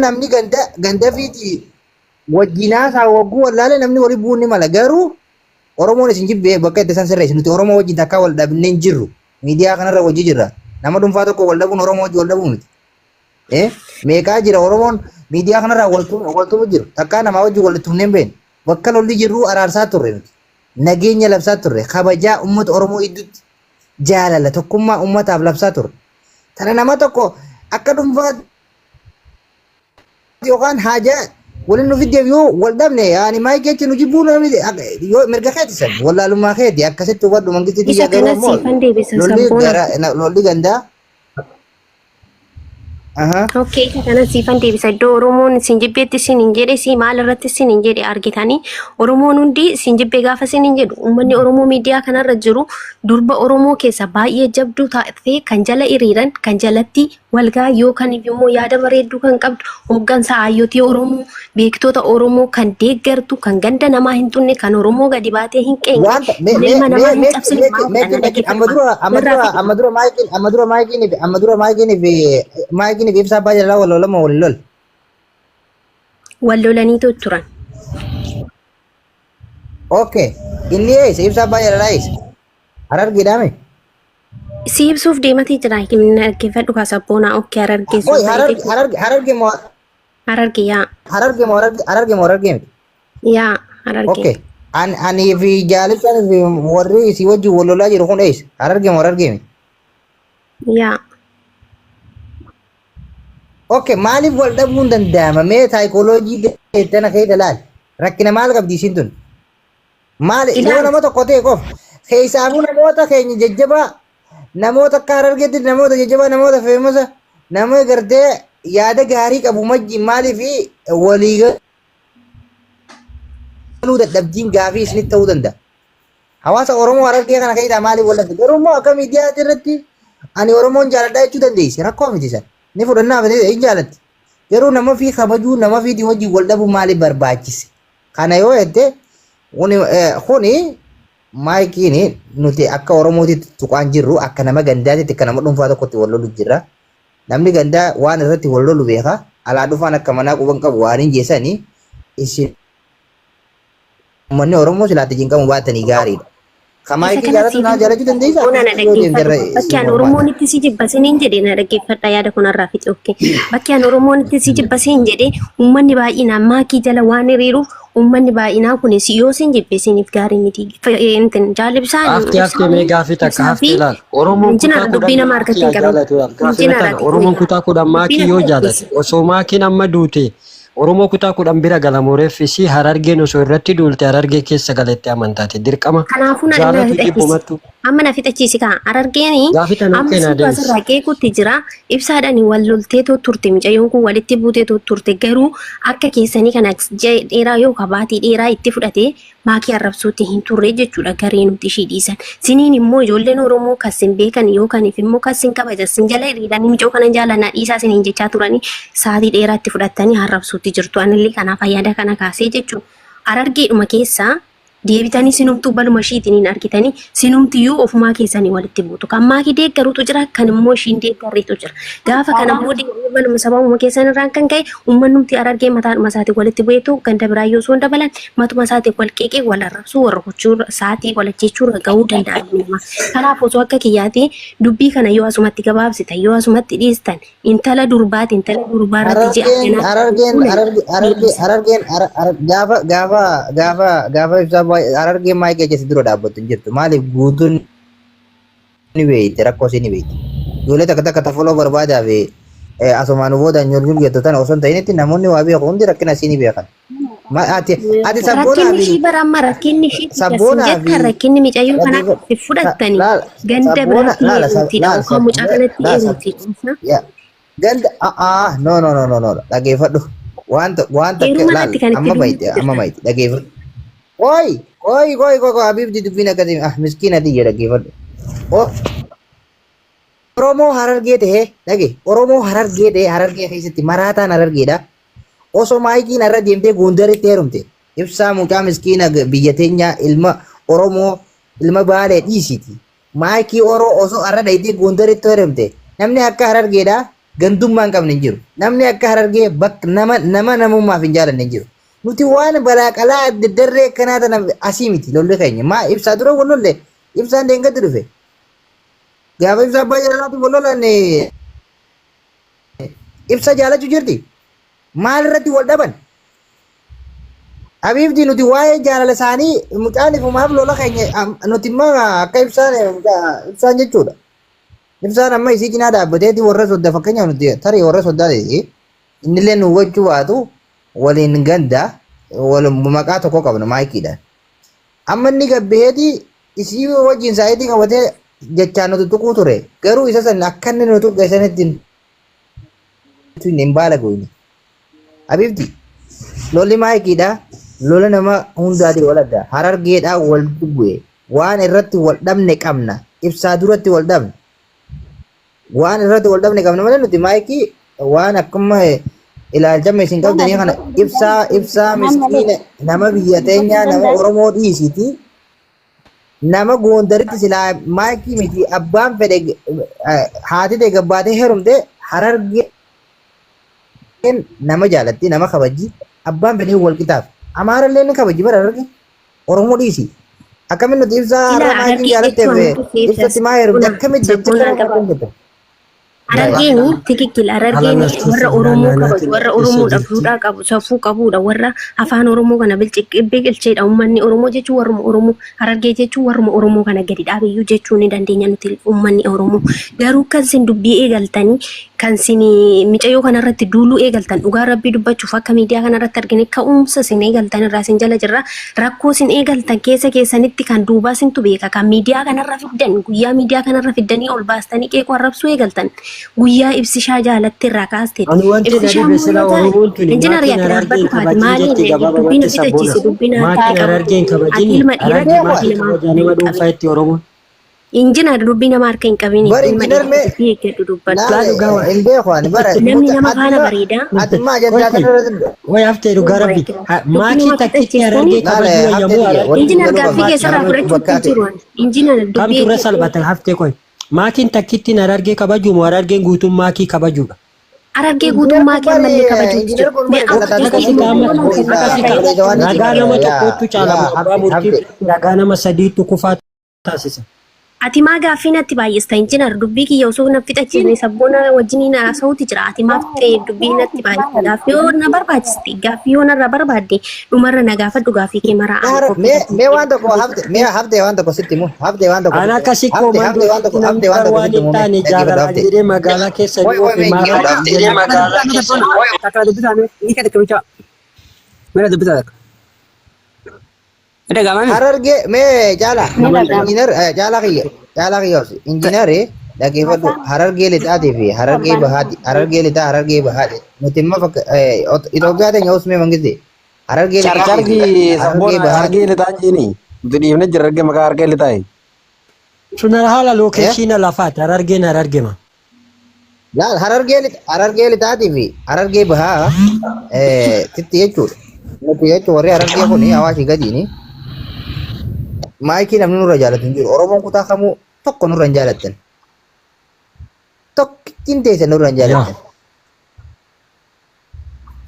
namni ganda fiiti wajjinaa saa wagguu wallaalee namni walii bu'uun ni mala garuu Oromoon isin jibbee bakka itti isaan sirreessu nuti Oromoo wajjin takkaa wal dhabnee hin jirru miidiyaa kanarra wajji jirra nama dhuunfaa tokko wal dhabuun Oromoo wajji wal dhabuu miti meeqaa jira Oromoon miidiyaa kanarraa waltumu jiru takkaa namaa wajji wal tumnee hin beekne bakka lolli jirru araarsaa turre nuti nageenya labsaa turre kabajaa uummata Oromoo idduutti jaalala tokkummaa uummataaf labsaa turre tana nama tokko akka dhuunfaa yookaan haajaa waliin nuuf deebi'uu wal dhabne yaani maayii keetti nu jibbuu namni yoo mirga keetti san wallaalummaa keetti akkasitti hubadhu mangistitti isa kana siifan deebisa sabboona lolli gandaa Okay, kana siifan deebisa iddoo Oromoon sinjibbeetti sinin jedhe si maal irratti sinin jedhe argitanii Oromoon hundi sinjibbee gaafa sinin jedhu uummanni Oromoo miidiyaa kanarra jiru durba Oromoo keessa baay'ee jabduu taatee kan jala hiriiran kan jalatti walgaa yookaan immoo yaada bareedduu kan qabdu hooggansa hayyotii Oromoo beektoota Oromoo kan deeggartu kan ganda namaa hin tunne kan Oromoo gadi baatee hin qeenye ilma namaa hin cabsine amadura maayikiin ibsaa baay'ee laa wallolama wallol wallolaniitu turan. Okay, inni eessa ibsaa baay'ee laa eessa Harargee dhaame. Si ibsuuf deematee jira dhaggeeffadhu kaasabboonaa okay Harargee Harargee moo Harargee yaa Harargee miti yaa Harargee. Okay, ani fi jaalichaan fi warri si wajjin wallolaa jiru kun eessa Harargee moo Harargee miti yaa. Okay, maaliif wal dhabuun danda'ama? Mee saayikooloojii deettana keessa laal. Rakkina maal qabdi isin tun? Maali yoo nama tokko ta'e qof keessaafuu namoota keenya jajjabaa namoota akka Harargeetti namoota jajjabaa namoota feemasa nama gartee yaada gaarii qabu majjiin maaliif walii galuu dadhabdiin gaafii isinitti ta'uu danda'a. Hawaasa Oromoo Harargee kana keessaa maaliif wal dhabde? Garuu immoo akka miidiyaa irratti ani Oromoon jaaladhaa jechuu dandeessi rakkoo miti san. Ni fudhannaa hin jaalatti garuu nama fi kabajuu nama fi wajjin wal dhabuu maaliif barbaachise kana yoo jette kuni maayikiin nuti akka Oromootitti tuqaan jirru akka nama gandaatitti akka nama dhuunfaa tokkotti wal lolu jirra namni gandaa waan irratti wal lolu beeka alaa dhufaan akka manaa quban qabu waan hin jeessanii isin uummanni Oromoo silaatti jinqamu baatanii gaariidha. Kamaayikii jaalatu naa jaalachuu dandeessaa? Bakki aan Oromoon itti si jibbasiniin jedhe na dhaggeeffadha yaada kunarraa fixe okke. Bakki aan Oromoon itti si jibbasiin jedhe uummanni baay'inaan maakii jala waan hiriiruuf uummanni baay'inaan kunis yoo sin jibbisiniif gaarii miti. Jaalibsaan haftee mee gaafii takka haftee laal. Oromoon kutaa kudhan maakii yoo jaalate osoo maakiin amma duute Oromoo kutaa kudhan bira galamuureef fi Harargeen osoo irratti duulte Harargee keessa galetti amantaati dirqama. Kanaafuu na amma na fixachiisi kaa Harargeeni amma asirraa qeequutti jira ibsaadhaan wal loltee turte mucayyoon kun walitti buutee turte garuu akka keessanii kana dheeraa yookaan baatii dheeraa itti fudhatee maakii arrabsuutti hin turre jechuudha garee nuti ishii dhiisan. Siniin immoo ijoolleen Oromoo kasin beekan yookaan immoo kasin kabajan sin jala hiriiranii mucoo kana jaalannaa dhiisaa siniin jechaa turanii sa'aatii dheeraa itti fudhattanii arrabsuutti jirtu. Anillee kanaaf yaada kana kaasee jechuudha. Harargeedhuma keessaa deebitanii sinumtuu baluma ishiitiin argitanii sinumtiyyuu ofumaa keessanii walitti buutu. Kan maakii deeggaruutu jira kan immoo ishiin deeggarreetu jira. Gaafa kana immoo deeggaruu baluma sababuma keessan irraan kan ka'e uummanumti Harargee mataadhuma isaatii walitti bu'eetu ganda biraa yoo osoo hin dabalan matuma isaatii wal qeeqee wal arrabsuu warra gochuu isaatii wal ajjeechuu ga'uu danda'a. Kanaaf osoo akka kiyyaatti dubbii kana yoo asumatti gabaabsitan yoo asumatti dhiistan intala durbaati intala durbaarratti gaafa ibsaa Harargee maayikii keessa dura dhaabbattu jirtu maaliif guutuun ni beekte rakkoo ishee ni beekte ijoollee takka takka tafoloo barbaadaa fi asumaan booda nyolnyol jettu tana osoo hin ta'initti namoonni waa beeku hundi rakkina ishee ni beekan. Ati sabboonaa fi rakkinni micayyuu kanaaf fudhattanii ganda biraatti kan mucaa kanatti eeruuti. Ganda no dhageeffadhu wanta amma baay'ee dhageeffadhu. Oi, Habib di dubbiin akkasii miskiina diyya dhaggeeffadhu. Oromoo Harargee ta'ee dhage Oromoo Harargee ta'ee Harargee keessatti maraataan Harargeedha. Osoo maayikiin irra deemtee Gondaritti heerumte ibsaa mucaa miskiina biyya teenya ilma Oromoo ilma Baalee dhiisiti. Maayikii osoo irra deemtee Gondaritti heerumte namni akka Harargeedha gandummaa hin qabne hin jiru. Namni akka Harargee bakka nama namummaaf hin jaalanne hin jiru. Nuti waan balaaqalaa darree akkanaa tana asii miti lollee keenya. Maa ibsaa dura wal lolle ibsaan deengatti dhufe. Gaafa ibsaa abbaa jaalalaatti wal lolan ibsa jaalachuu jirti. Maal irratti wal dhaban? Habiibti nuti waa'ee jaalala isaanii mucaan ifumaaf lola keenya nuti immoo akka ibsaan jechuudha. Ibsaan amma isii cinaa dhaabbateeti warra soddaa fakkeenyaaf nuti tarii warra soddaa ta'e innillee nu hubachuu baatu waliin ganda wal maqaa tokko qabna maayikiidhaan. Amma inni gabbeeti isii wajjin saayitii qabatee jechaan nuti tuquu ture. Garuu isa san akka inni nu tuqe sanitti hin baala goone. Habiibti lolli maayikiidhaa lola nama hundaatii wal adda. Harargeedhaa wal bu'e waan irratti wal dhabne qabna. Ibsaa duratti wal dhabne. Waan irratti wal dhabne qabna malee nuti maayikii waan akkuma ilaalchama isin qabdanii kana ibsaa miskiina nama biyya teenyaa nama Oromoo dhiisiti. Nama Gondaritti silaa maayikii miti abbaan fedhe haati ta'e gabbaatee heerumte Harargeen nama jaalatti nama kabaji abbaan fedhe wal qixaaf. Amaarallee ni kabaji bara Harargeen Oromoo dhiisi. Akkamiin nuti ibsaa har'a maayikiin jaalatteef ibsatti maa heerumte akkamiin jecha kana Harargeeni tikikil Harargeeni warra Oromoo qabatu warra Oromoodhaaf duudhaa qabu safuu qabudha warra afaan Oromoo kana biqilcheedha uummanni Oromoo jechuun warruma Oromoo Harargee jechuun warruma Oromoo kana gadi dhaabiyyuu jechuu ni dandeenya nuti uummanni Oromoo garuu kan sin dubbii eegaltanii kan sin micayyoo kanarratti duuluu eegaltan dhugaa rabbii dubbachuuf akka miidiyaa kanarratti argine ka'umsa sin eegaltan irraa sin jala jirra rakkoo sin eegaltan keessa keessanitti kan duubaa sintu beeka kan miidiyaa kanarra fiddan guyyaa miidiyaa kanarra fiddanii ol baastanii qeeqoo arrabsuu eegaltan. Guyyaa ibsishaa jaalatti irraa kaastee ibsishaa injinar yaa dhaabbatu kaati maaliin dubbiin fixachiise dubbiin ilma dhiiraa injinar dubbii nama harka hin qabin ilma dhiiraa dubbatu namni nama faana bareedaa way haftee dhugaa rabbi maatii takkitti Harargee kabajuu yommuu injinar gaaffii keessarraa fudhachuutti jiru injinar kam turre salphatan haftee koy maatiin takkitti Harargee kabajuu moo Harargeen guutuun maakii kabajuudha? Harargee guutuun maakii ammallee kabajuu nagaa nama tokkotu caalamu abbaa murtii nagaa nama sadiitu kufaa taasisa. Ati maa gaaffii natti baay'ista injinar dubbii kiyya osoo na fixachiisne sabboona wajjiniin haasa'uuti jira ati maaf ta'e dubbii natti baay'ista gaaffii yoo na barbaachisti gaaffii yoo narraa barbaadde dhumarra na gaafadhu gaaffii kee maraa mee waan tokko haftee waan tokko sitti himu haftee waan tokko ana akkasii koomandoo haftee waan tokko sitti himu taane jaalala jedhee magaalaa keessa dhiyoo fi magaalaa keessa Harargee mee injinar jaala kiyya injinari dhageeffadhu Harargee lixaatii fi Harargee lixaa Harargee bahaati nuti immoo Itoophiyaa teenya usmee mangiste Harargee Harargee lixaa jiini nuti dhiifne jira Harargee maqaa Harargee lixaa sunar haala lookeeshina lafaati Harargee ma laal Harargee lixaatii fi Harargee bahaa titti jechuudha nuti jechuun warri Harargee kun hawaasii gadiini maayikii namni nurra jaalatu hin jiru. Oromoon kutaa kamuu tokko nurra hin jaalattan. Tokkittiin teessan nurra hin jaalattan.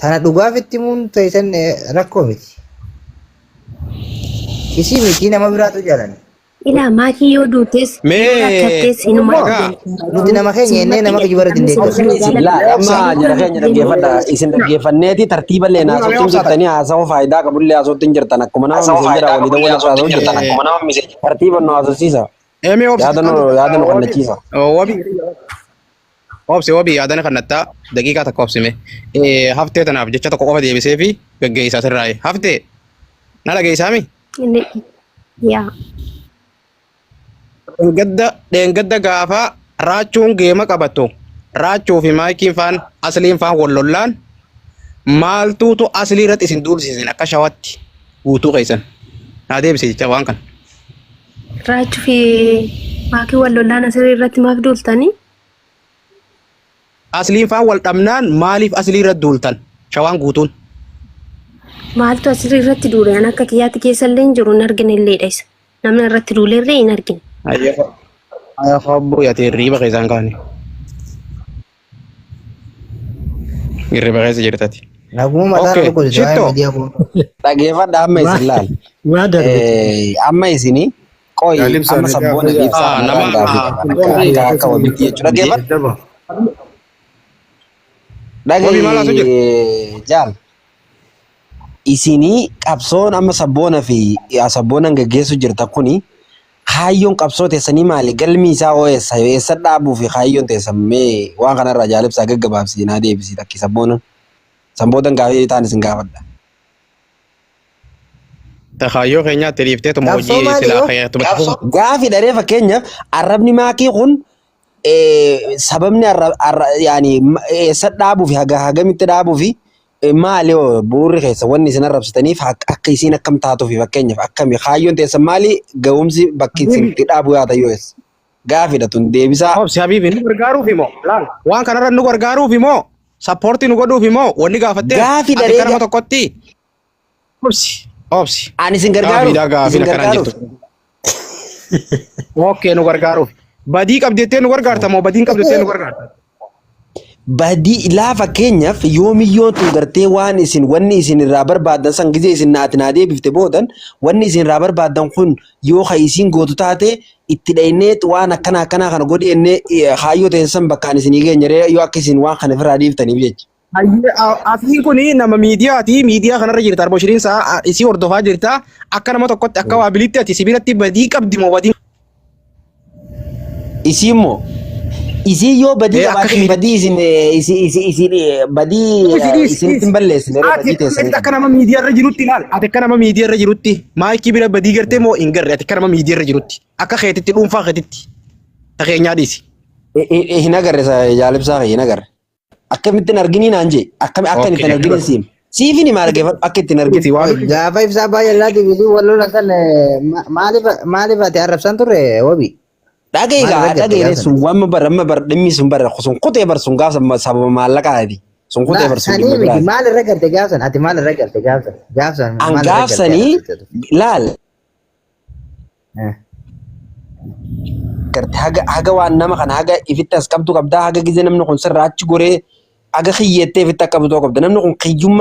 Tana dhugaafitti muun teessan rakkoo miti. Isii miti nama biraatu jaalanne. Ilaa maakii yoo duutes nuti nama keenya ennee nama kijibarra dindeeggasu. Amma jira keenya dhaggeeffadha isin dhaggeeffanneeti tartiiba illee naasoftiin jirtanii haasawuu faayidaa qabullee haasoftiin jirtan akkuma nama miseen jira walii ta'uu haasawuu jirtan akkuma nama miseen tartiiba nu haasofsiisa yaada nu qannachiisa. Obsi yaadana kannattaa daqiiqaa takka obsime haftee tanaaf jecha tokko qofa deebisee fi gaggeessaa sirraa'e haftee na dhageessaami. Yaa. Dheengadda gaafa raachuun geema qabattu raachuu fi maayikiin faan asliin faan wallollaan maaltuutu aslii irratti isin duulsisin akka shawatti guutuu keessan naa deebise jecha waan kana. Raachuu fi maakii wallollaan aslii irratti maaf duultanii? Asliin faan wal dhabnaan maaliif aslii irratti duultan shawaan guutuun? Maaltu aslii irratti duule an akka kiyyaatti keessallee hin jiru hin argine illeedha isa namni irratti duulerree hin argine. Ayyafa obbo yaatee riiba keessaan kaane. Hirriba keessa jirtati. Naguma mataa Okay, tokko shitto. miidiyaa kun. Dhageeffadha amma isin laal. Waa darbe. Amma isini qoyi Yaalimsa amma sabboona Lidiyaa. ibsaa nama- akka wabitti jechuudha. Dhageeffadha. Wabii maal haasa'u Jaal. Isinii qabsoon amma sabboonan gaggeessu jirta kuni kaayyoon qabsoo teessanii maali? Galmi isaa hoo eessa dhaabuu fi kaayyoon teessan mee waan kanarraa jaalibsaa gaggabaabsi naa deebisi takki sabboonan. Sabboonan gaafii ta'an isin gaafadha. Takaayyoo keenyaatti dhiiftee tuma Qabsoo hojii maali silaa yoo? fayyadu. Gaafii dharee fakkeenyaaf arrabni maakii kun sababni yaani eessa dhaabuu fi hagamitti dhaabuu fi maali bu'uurri keessa wanni isin arrabsitaniif akka isiin akkam taatuuf fakkeenyaaf akkami kaayyoon teessan maali ga'umsi bakki itti dhaabuu yaata yoo eessa. Gaafiidha tun deebisaa. Obsi Habiibi nu gargaaruuf immoo laal waan kanarra nu gargaaruuf immoo sappoortii nu godhuuf immoo wanni gaafattee Gaafii ati daree kanama tokkotti. Obsi. Ani isin gargaaruuf. Gaafii akkanaa jirtu. Okay nu gargaaruuf. Badii qabdeettee nu gargaarta moo badiin qabdeettee nu gargaarta? Badii ilaa fakkeenyaaf yoomiyyoo tun gartee waan isin wanni isin irraa barbaadan san gizee isin naa deebifte boodan wanni isin irraa barbaadan kun yoo ka isin gootu taate itti dhaynee waan akkanaa kana godhi ennee kaayyoo teessan bakkaan isinii geenyaree yoo akka isin waan kana ofirraa dhiiftaniif jecha. Asiin kuni nama miidiyaati. Miidiyaa kanarra jirta. Arbo Shiriin isaa isii hordofaa jirta. Akka nama tokkotti akka waabilitti ati sibiilatti badii qabdi moo badii? Isii immoo isii yoo badii qabaate badii isin badii isin balleessine badii teessanii. Akka nama miidiyaarra jirutti ilaal. Ati akka nama miidiyaarra jirutti maayikii bira badii gartee moo hin garre? Ati akka nama miidiyaarra jirutti akka keetitti dhuunfaa keetitti takeenyaa dhiisi. Hin agarre jaalibsaa hin agarre. Akkamittiin arginii naan jee akka ittiin arginu siim. Siifin himaa dhageeffadhu akka ittiin arginu. Gaafa ibsaa baay'ee laati bisu wallola kan maaliif ati arrabsan turre wabii? Dhagee sun waan amma dhimmi sun sun kutee sun gaafa sababa maallaqaati. Sun kutee sun dhimma biraati. Maal irra garte gaafsan? Ati maal irra garte gaafsan? An gaafsanii laal. Garte haga waan nama kana haga ifitti as qabdu qabdaa haga gizee namni kun sirraa achi goree haga kiyyeettee ifitti akka qabdu qabda namni kun kiyyummaa.